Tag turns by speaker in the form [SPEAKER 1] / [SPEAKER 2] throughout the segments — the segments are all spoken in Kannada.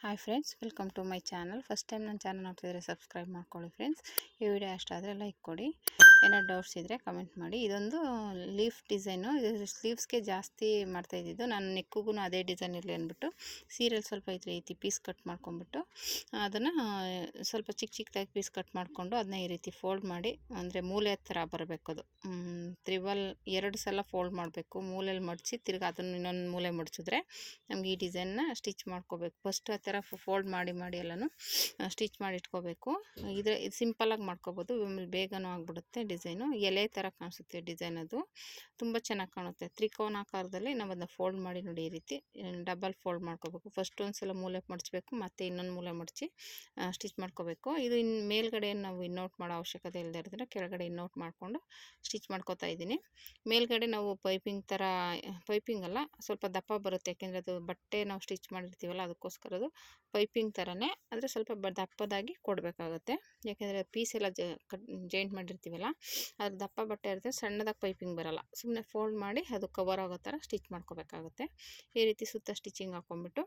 [SPEAKER 1] Hi friends, welcome to my channel. First time ನನ್ನ ಚಾನಲ್ ನೋಡ್ತಿದ್ರೆ ಸಬ್ಸ್ಕ್ರೈಬ್ ಮಾಡ್ಕೊಳ್ಳಿ ಫ್ರೆಂಡ್ಸ್. ಈ ವಿಡಿಯೋ ಇಷ್ಟ ಆದರೆ ಲೈಕ್ ಕೊಡಿ. ಏನಾದ್ರು ಡೌಟ್ಸ್ ಇದ್ದರೆ ಕಮೆಂಟ್ ಮಾಡಿ. ಇದೊಂದು ಲೀಫ್ ಡಿಸೈನು. ಇದು ಸ್ಲೀವ್ಸ್ಗೆ ಜಾಸ್ತಿ ಮಾಡ್ತಾಯಿದ್ದಿದ್ದು. ನಾನು ನೆಕ್ಕಿಗೂ ಅದೇ ಡಿಸೈನ್ ಇರಲಿ ಅಂದ್ಬಿಟ್ಟು ಸೀರೆಯಲ್ಲಿ ಸ್ವಲ್ಪ ಈ ರೀತಿ ಪೀಸ್ ಕಟ್ ಮಾಡ್ಕೊಂಬಿಟ್ಟು ಅದನ್ನು ಸ್ವಲ್ಪ ಚಿಕ್ಕದಾಗಿ ಪೀಸ್ ಕಟ್ ಮಾಡಿಕೊಂಡು ಅದನ್ನ ಈ ರೀತಿ ಫೋಲ್ಡ್ ಮಾಡಿ, ಅಂದರೆ ಮೂಲೆ ಥರ ಬರಬೇಕು. ಅದು ಎರಡು ಸಲ ಫೋಲ್ಡ್ ಮಾಡಬೇಕು. ಮೂಲೆಯಲ್ಲಿ ಮಡಚಿ ತಿರ್ಗಿ ಅದನ್ನು ಇನ್ನೊಂದು ಮೂಲೆ ಮಡಚಿದ್ರೆ ನಮ್ಗೆ ಈ ಡಿಸೈನ್ನ ಸ್ಟಿಚ್ ಮಾಡ್ಕೋಬೇಕು. ಫಸ್ಟ್ ಆ ಥರ ಫೋಲ್ಡ್ ಮಾಡಿ ಎಲ್ಲನೂ ಸ್ಟಿಚ್ ಮಾಡಿ ಇಟ್ಕೋಬೇಕು. ಇದು ಸಿಂಪಲಾಗಿ ಮಾಡ್ಕೋಬೋದು, ಆಮೇಲೆ ಬೇಗನೂ ಆಗಿಬಿಡುತ್ತೆ. ಡಿಸೈನು ಎಲೆ ಥರ ಕಾಣಿಸುತ್ತೆ ಡಿಸೈನ್. ಅದು ತುಂಬ ಚೆನ್ನಾಗಿ ಕಾಣುತ್ತೆ. ತ್ರಿಕೋನಾಕಾರದಲ್ಲಿ ನಾವು ಅದನ್ನ ಫೋಲ್ಡ್ ಮಾಡಿ ನೋಡಿ, ಈ ರೀತಿ ಡಬಲ್ ಫೋಲ್ಡ್ ಮಾಡ್ಕೋಬೇಕು. ಫಸ್ಟ್ ಒಂದು ಸಲ ಮೂಲೆ ಮಡಚಬೇಕು, ಮತ್ತು ಇನ್ನೊಂದು ಮೂಲೆ ಮಡಚಿ ಸ್ಟಿಚ್ ಮಾಡ್ಕೋಬೇಕು. ಇದು ಮೇಲ್ಗಡೆ ನಾವು ಇನ್ನೌಟ್ ಮಾಡೋ ಅವಶ್ಯಕತೆ ಇಲ್ಲದೆ ಇರೋದ್ರಿಂದ ಕೆಳಗಡೆ ಇನ್ನೌಟ್ ಮಾಡಿಕೊಂಡು ಸ್ಟಿಚ್ ಮಾಡ್ಕೋತಾ ಇದ್ದೀನಿ. ಮೇಲ್ಗಡೆ ನಾವು ಪೈಪಿಂಗ್ ಅಲ್ಲ, ಸ್ವಲ್ಪ ದಪ್ಪ ಬರುತ್ತೆ. ಯಾಕೆಂದರೆ ಅದು ಬಟ್ಟೆ ನಾವು ಸ್ಟಿಚ್ ಮಾಡಿರ್ತೀವಲ್ಲ, ಅದಕ್ಕೋಸ್ಕರ ಅದು ಪೈಪಿಂಗ್ ಥರನೇ, ಆದರೆ ಸ್ವಲ್ಪ ದಪ್ಪದಾಗಿ ಕೊಡಬೇಕಾಗುತ್ತೆ. ಯಾಕೆಂದರೆ ಪೀಸ್ ಎಲ್ಲ ಜಾಯಿಂಟ್ ಮಾಡಿರ್ತೀವಲ್ಲ, ಅದು ದಪ್ಪ ಬಟ್ಟೆ ಇರುತ್ತೆ, ಸಣ್ಣದಾಗಿ ಪೈಪಿಂಗ್ ಬರೋಲ್ಲ. ಸುಮ್ಮನೆ ಫೋಲ್ಡ್ ಮಾಡಿ ಅದು ಕವರ್ ಆಗೋ ಥರ ಸ್ಟಿಚ್ ಮಾಡ್ಕೋಬೇಕಾಗುತ್ತೆ. ಈ ರೀತಿ ಸುತ್ತ ಸ್ಟಿಚಿಂಗ್ ಹಾಕ್ಕೊಂಡ್ಬಿಟ್ಟು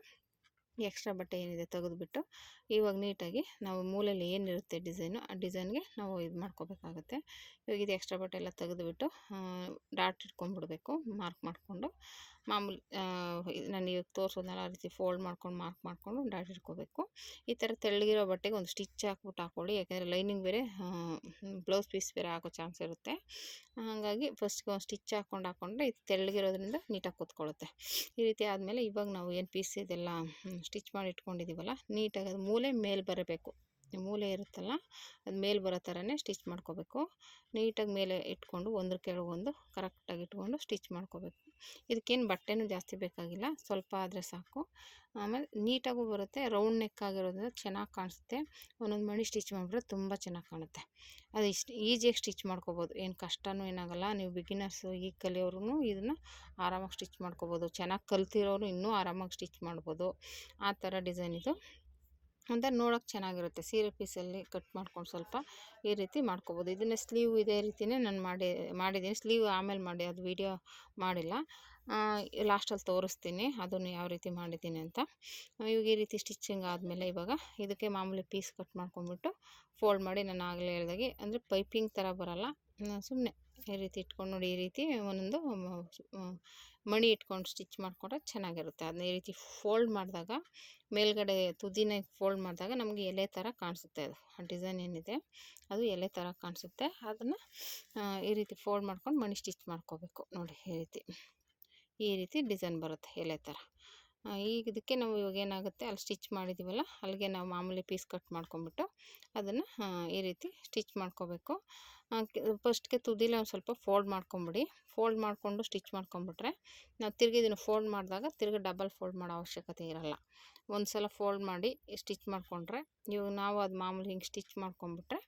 [SPEAKER 1] ಎಕ್ಸ್ಟ್ರಾ ಬಟ್ಟೆ ಏನಿದೆ ತೆಗೆದುಬಿಟ್ಟು ಇವಾಗ ನೀಟಾಗಿ ನಾವು ಮೂಲೆಯಲ್ಲಿ ಏನಿರುತ್ತೆ ಡಿಸೈನು, ಆ ಡಿಸೈನ್ಗೆ ನಾವು ಇದು ಮಾಡ್ಕೋಬೇಕಾಗುತ್ತೆ. ಇವಾಗ ಇದು ಎಕ್ಸ್ಟ್ರಾ ಬಟ್ಟೆ ಎಲ್ಲ ತೆಗೆದುಬಿಟ್ಟು ಡಾಟ್ ಇಟ್ಕೊಂಡ್ಬಿಡ್ಬೇಕು. ಮಾರ್ಕ್ ಮಾಡಿಕೊಂಡು ಮಾಮೂಲಿ ನಾನು ಇವಾಗ ತೋರಿಸೋದನ್ನೆಲ್ಲ ಆ ರೀತಿ ಫೋಲ್ಡ್ ಮಾಡ್ಕೊಂಡು ಮಾರ್ಕ್ ಮಾಡಿಕೊಂಡು ಡಾಟ್ ಇಟ್ಕೋಬೇಕು. ಈ ಥರ ತೆಳ್ಳಗಿರೋ ಬಟ್ಟೆಗೆ ಒಂದು ಸ್ಟಿಚ್ ಹಾಕ್ಬಿಟ್ಟು ಹಾಕ್ಕೊಳ್ಳಿ. ಯಾಕೆಂದರೆ ಲೈನಿಂಗ್ ಬೇರೆ ಬ್ಲೌಸ್ ಪೀಸ್ ಬೇರೆ ಆಗೋ ಚಾನ್ಸ್ ಇರುತ್ತೆ. ಹಾಗಾಗಿ ಫಸ್ಟ್ಗೆ ಒಂದು ಸ್ಟಿಚ್ ಹಾಕ್ಕೊಂಡ್ರೆ ಇದು ತೆಳ್ಳಗಿರೋದ್ರಿಂದ ನೀಟಾಗಿ ಕೂತ್ಕೊಳ್ಳುತ್ತೆ. ಈ ರೀತಿ ಆದಮೇಲೆ ಇವಾಗ ನಾವು ಏನು ಪೀಸ್ ಇದೆಲ್ಲ ಸ್ಟಿಚ್ ಮಾಡಿ ಇಟ್ಕೊಂಡಿದ್ದೀವಲ್ಲ, ನೀಟಾಗಿ ಅದು ಮೂಲೆ ಮೇಲೆ ಬರಬೇಕು. ಮೂಲೆ ಇರುತ್ತಲ್ಲ, ಅದು ಮೇಲೆ ಬರೋ ಥರನೇ ಸ್ಟಿಚ್ ಮಾಡ್ಕೋಬೇಕು. ನೀಟಾಗಿ ಮೇಲೆ ಇಟ್ಕೊಂಡು ಒಂದ್ರ ಕೆಳಗೆ ಒಂದು ಕರೆಕ್ಟಾಗಿ ಇಟ್ಕೊಂಡು ಸ್ಟಿಚ್ ಮಾಡ್ಕೋಬೇಕು. ಇದಕ್ಕೇನು ಬಟ್ಟೆನೂ ಜಾಸ್ತಿ ಬೇಕಾಗಿಲ್ಲ, ಸ್ವಲ್ಪ ಆದರೆ ಸಾಕು. ಆಮೇಲೆ ನೀಟಾಗೂ ಬರುತ್ತೆ. ರೌಂಡ್ ನೆಕ್ ಆಗಿರೋದ್ರಿಂದ ಚೆನ್ನಾಗಿ ಕಾಣಿಸುತ್ತೆ. ಒಂದೊಂದು ಮಣಿ ಸ್ಟಿಚ್ ಮಾಡಿಬಿಟ್ರೆ ತುಂಬ ಚೆನ್ನಾಗಿ ಕಾಣುತ್ತೆ. ಅದು ಈಸಿಯಾಗಿ ಸ್ಟಿಚ್ ಮಾಡ್ಕೋಬೋದು, ಏನು ಕಷ್ಟನೂ ಏನಾಗಲ್ಲ. ನೀವು ಬಿಗಿನರ್ಸು, ಈಗ ಕಲಿಯೋರು ಇದನ್ನು ಆರಾಮಾಗಿ ಸ್ಟಿಚ್ ಮಾಡ್ಕೋಬೋದು. ಚೆನ್ನಾಗಿ ಕಲ್ತಿರೋರು ಇನ್ನೂ ಆರಾಮಾಗಿ ಸ್ಟಿಚ್ ಮಾಡ್ಬೋದು. ಆ ಥರ ಡಿಸೈನ್ ಇದು. ಅಂತ ನೋಡೋಕೆ ಚೆನ್ನಾಗಿರುತ್ತೆ. ಸೀರೆ ಪೀಸಲ್ಲಿ ಕಟ್ ಮಾಡ್ಕೊಂಡು ಸ್ವಲ್ಪ ಈ ರೀತಿ ಮಾಡ್ಕೋಬೋದು. ಇದನ್ನು ಸ್ಲೀವ್ ಇದೇ ರೀತಿಯೇ ನಾನು ಮಾಡಿದ್ದೀನಿ. ಸ್ಲೀವ್ ಆಮೇಲೆ ಮಾಡಿ, ಅದು ವೀಡಿಯೋ ಮಾಡಿಲ್ಲ, ಲಾಸ್ಟಲ್ಲಿ ತೋರಿಸ್ತೀನಿ ಅದನ್ನು ಯಾವ ರೀತಿ ಮಾಡಿದ್ದೀನಿ ಅಂತ. ಇವಾಗ ಈ ರೀತಿ ಸ್ಟಿಚಿಂಗ್ ಆದಮೇಲೆ ಇವಾಗ ಇದಕ್ಕೆ ಮಾಮೂಲಿ ಪೀಸ್ ಕಟ್ ಮಾಡ್ಕೊಂಡ್ಬಿಟ್ಟು ಫೋಲ್ಡ್ ಮಾಡಿ, ನಾನು ಆಗಲೇ ಹೇಳ್ದಾಗೆ, ಅಂದರೆ ಪೈಪಿಂಗ್ ಥರ ಬರೋಲ್ಲ, ಸುಮ್ಮನೆ ಈ ರೀತಿ ಇಟ್ಕೊಂಡು ನೋಡಿ, ಈ ರೀತಿ ಒಂದೊಂದು ಮಣಿ ಇಟ್ಕೊಂಡು ಸ್ಟಿಚ್ ಮಾಡಿಕೊಂಡ್ರೆ ಚೆನ್ನಾಗಿರುತ್ತೆ. ಅದನ್ನ ಈ ರೀತಿ ಫೋಲ್ಡ್ ಮಾಡಿದಾಗ, ಮೇಲ್ಗಡೆ ತುದಿನ ಫೋಲ್ಡ್ ಮಾಡಿದಾಗ ನಮಗೆ ಎಲೆ ಥರ ಕಾಣಿಸುತ್ತೆ. ಅದು ಡಿಸೈನ್ ಏನಿದೆ ಅದು ಎಲೆ ಥರ ಕಾಣಿಸುತ್ತೆ. ಅದನ್ನು ಈ ರೀತಿ ಫೋಲ್ಡ್ ಮಾಡ್ಕೊಂಡು ಮಣಿ ಸ್ಟಿಚ್ ಮಾಡ್ಕೋಬೇಕು. ನೋಡಿ, ಈ ರೀತಿ ಡಿಸೈನ್ ಬರುತ್ತೆ ಎಲೆ ಥರ. ಈಗ ಇದಕ್ಕೆ ನಾವು ಇವಾಗ ಏನಾಗುತ್ತೆ, ಅಲ್ಲಿ ಸ್ಟಿಚ್ ಮಾಡಿದ್ದೀವಲ್ಲ, ಅಲ್ಲಿಗೆ ನಾವು ಮಾಮೂಲಿ ಪೀಸ್ ಕಟ್ ಮಾಡ್ಕೊಂಬಿಟ್ಟು ಅದನ್ನು ಈ ರೀತಿ ಸ್ಟಿಚ್ ಮಾಡ್ಕೋಬೇಕು. ಫಸ್ಟ್ಗೆ ತುದಿಲೇ ಒಂದು ಸ್ವಲ್ಪ ಫೋಲ್ಡ್ ಮಾಡ್ಕೊಂಬಿಡಿ. ಫೋಲ್ಡ್ ಮಾಡಿಕೊಂಡು ಸ್ಟಿಚ್ ಮಾಡ್ಕೊಂಬಿಟ್ರೆ ನಾವು ತಿರ್ಗಿ ಇದನ್ನು ಫೋಲ್ಡ್ ಮಾಡಿದಾಗ ತಿರ್ಗಿ ಡಬಲ್ ಫೋಲ್ಡ್ ಮಾಡೋ ಅವಶ್ಯಕತೆ ಇರೋಲ್ಲ. ಒಂದು ಸಲ ಫೋಲ್ಡ್ ಮಾಡಿ ಸ್ಟಿಚ್ ಮಾಡಿಕೊಂಡ್ರೆ, ಇವಾಗ ನಾವು ಅದು ಮಾಮೂಲಿ ಹಿಂಗೆ ಸ್ಟಿಚ್ ಮಾಡ್ಕೊಂಬಿಟ್ರೆ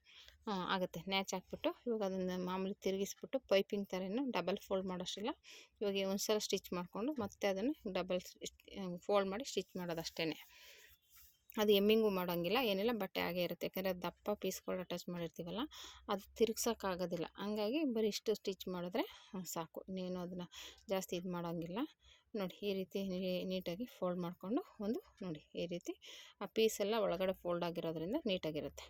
[SPEAKER 1] ಆಗುತ್ತೆ. ನ್ಯಾಚ್ ಹಾಕ್ಬಿಟ್ಟು ಇವಾಗ ಅದನ್ನು ಮಾಮೂಲಿ ತಿರುಗಿಸ್ಬಿಟ್ಟು ಪೈಪಿಂಗ್ ಥರನೂ ಡಬಲ್ ಫೋಲ್ಡ್ ಮಾಡೋಷ್ಟಿಲ್ಲ. ಇವಾಗ ಒಂದು ಸಲ ಸ್ಟಿಚ್ ಮಾಡಿಕೊಂಡು ಮತ್ತೆ ಅದನ್ನು ಡಬಲ್ ಫೋಲ್ಡ್ ಮಾಡಿ ಸ್ಟಿಚ್ ಮಾಡೋದು ಅಷ್ಟೇ. ಅದು ಎಮ್ಮಿಂಗು ಮಾಡೋಂಗಿಲ್ಲ, ಏನಿಲ್ಲ, ಬಟ್ಟೆ ಹಾಗೇ ಇರುತ್ತೆ. ಯಾಕಂದರೆ ದಪ್ಪ ಪೀಸ್ಗಳು ಅಟ್ಯಾಚ್ ಮಾಡಿರ್ತೀವಲ್ಲ, ಅದು ತಿರುಗ್ಸೋಕ್ಕಾಗೋದಿಲ್ಲ. ಹಂಗಾಗಿ ಬರೀ ಇಷ್ಟು ಸ್ಟಿಚ್ ಮಾಡಿದ್ರೆ ಸಾಕು. ಇನ್ನೇನು ಅದನ್ನು ಜಾಸ್ತಿ ಇದು ಮಾಡೋಂಗಿಲ್ಲ. ನೋಡಿ, ಈ ರೀತಿ ನೀಟಾಗಿ ಫೋಲ್ಡ್ ಮಾಡಿಕೊಂಡು ನೋಡಿ, ಈ ರೀತಿ ಆ ಪೀಸೆಲ್ಲ ಒಳಗಡೆ ಫೋಲ್ಡ್ ಆಗಿರೋದ್ರಿಂದ ನೀಟಾಗಿರುತ್ತೆ.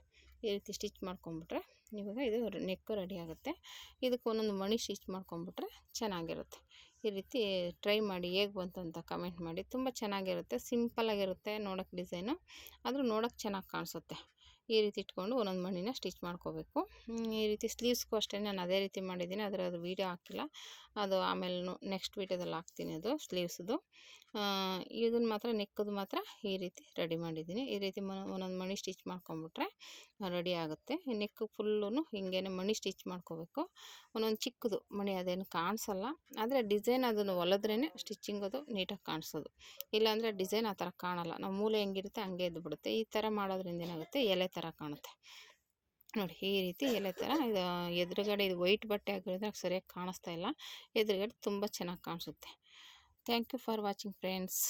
[SPEAKER 1] ಈ ರೀತಿ ಸ್ಟಿಚ್ ಮಾಡ್ಕೊಂಬಿಟ್ರೆ ಇವಾಗ ಇದು ನೆಕ್ಕು ರೆಡಿ ಆಗುತ್ತೆ. ಇದಕ್ಕೆ ಒಂದೊಂದು ಮಣಿ ಸ್ಟಿಚ್ ಮಾಡ್ಕೊಂಬಿಟ್ರೆ ಚೆನ್ನಾಗಿರುತ್ತೆ. ಈ ರೀತಿ ಟ್ರೈ ಮಾಡಿ, ಹೇಗೆ ಬಂತು ಅಂತ ಕಮೆಂಟ್ ಮಾಡಿ. ತುಂಬ ಚೆನ್ನಾಗಿರುತ್ತೆ, ಸಿಂಪಲ್ಲಾಗಿರುತ್ತೆ ನೋಡೋಕ್ಕೆ ಡಿಸೈನು, ಆದರೂ ನೋಡೋಕ್ಕೆ ಚೆನ್ನಾಗಿ ಕಾಣಿಸುತ್ತೆ. ಈ ರೀತಿ ಇಟ್ಕೊಂಡು ಒಂದೊಂದು ಮಣಿನ ಸ್ಟಿಚ್ ಮಾಡ್ಕೋಬೇಕು. ಈ ರೀತಿ ಸ್ಲೀವ್ಸ್ಗೂ ಅಷ್ಟೇ ನಾನು ಅದೇ ರೀತಿ ಮಾಡಿದ್ದೀನಿ, ಆದರೆ ಅದು ವೀಡಿಯೋ ಹಾಕಿಲ್ಲ. ಅದು ಆಮೇಲೆ ನೆಕ್ಸ್ಟ್ ವೀಡಿಯೋದಲ್ಲಿ ಹಾಕ್ತೀನಿ ಅದು ಸ್ಲೀವ್ಸ್ದು. ಇದನ್ನು ಮಾತ್ರ ನೆಕ್ಕದು ಮಾತ್ರ ಈ ರೀತಿ ರೆಡಿ ಮಾಡಿದ್ದೀನಿ. ಈ ರೀತಿ ಒಂದೊಂದು ಮಣಿ ಸ್ಟಿಚ್ ಮಾಡ್ಕೊಂಬಿಟ್ರೆ ರೆಡಿ ಆಗುತ್ತೆ. ನೆಕ್ಕು ಫುಲ್ಲು ಹಿಂಗೇನೆ ಮಣಿ ಸ್ಟಿಚ್ ಮಾಡ್ಕೋಬೇಕು. ಒಂದೊಂದು ಚಿಕ್ಕದು ಮಣಿ ಅದೇನು ಕಾಣಿಸಲ್ಲ, ಆದರೆ ಡಿಸೈನ್ ಅದನ್ನು ಹೊಲಿದ್ರೇ ಸ್ಟಿಚಿಂಗ್ ಅದು ನೀಟಾಗಿ ಕಾಣಿಸೋದು. ಇಲ್ಲಾಂದರೆ ಡಿಸೈನ್ ಆ ಥರ ಕಾಣಲ್ಲ. ನಾವು ಮೂಲೆ ಹೆಂಗಿರುತ್ತೆ ಹಂಗೆ ಎದ್ದು ಬಿಡುತ್ತೆ. ಈ ಥರ ಮಾಡೋದ್ರಿಂದ ಏನಾಗುತ್ತೆ, ಎಲೆ ಥರ ಕಾಣುತ್ತೆ. ನೋಡಿ, ಈ ರೀತಿ ಎಲೆ ಥರ. ಇದು ಎದುರುಗಡೆ ಇದು ವೈಟ್ ಬಟ್ಟೆ ಆಗಿರೋದ್ರಿಂದ ಸರಿಯಾಗಿ ಕಾಣಿಸ್ತಾ ಇಲ್ಲ. ಎದುರುಗಡೆ ತುಂಬ ಚೆನ್ನಾಗಿ ಕಾಣಿಸುತ್ತೆ. Thank you for watching friends.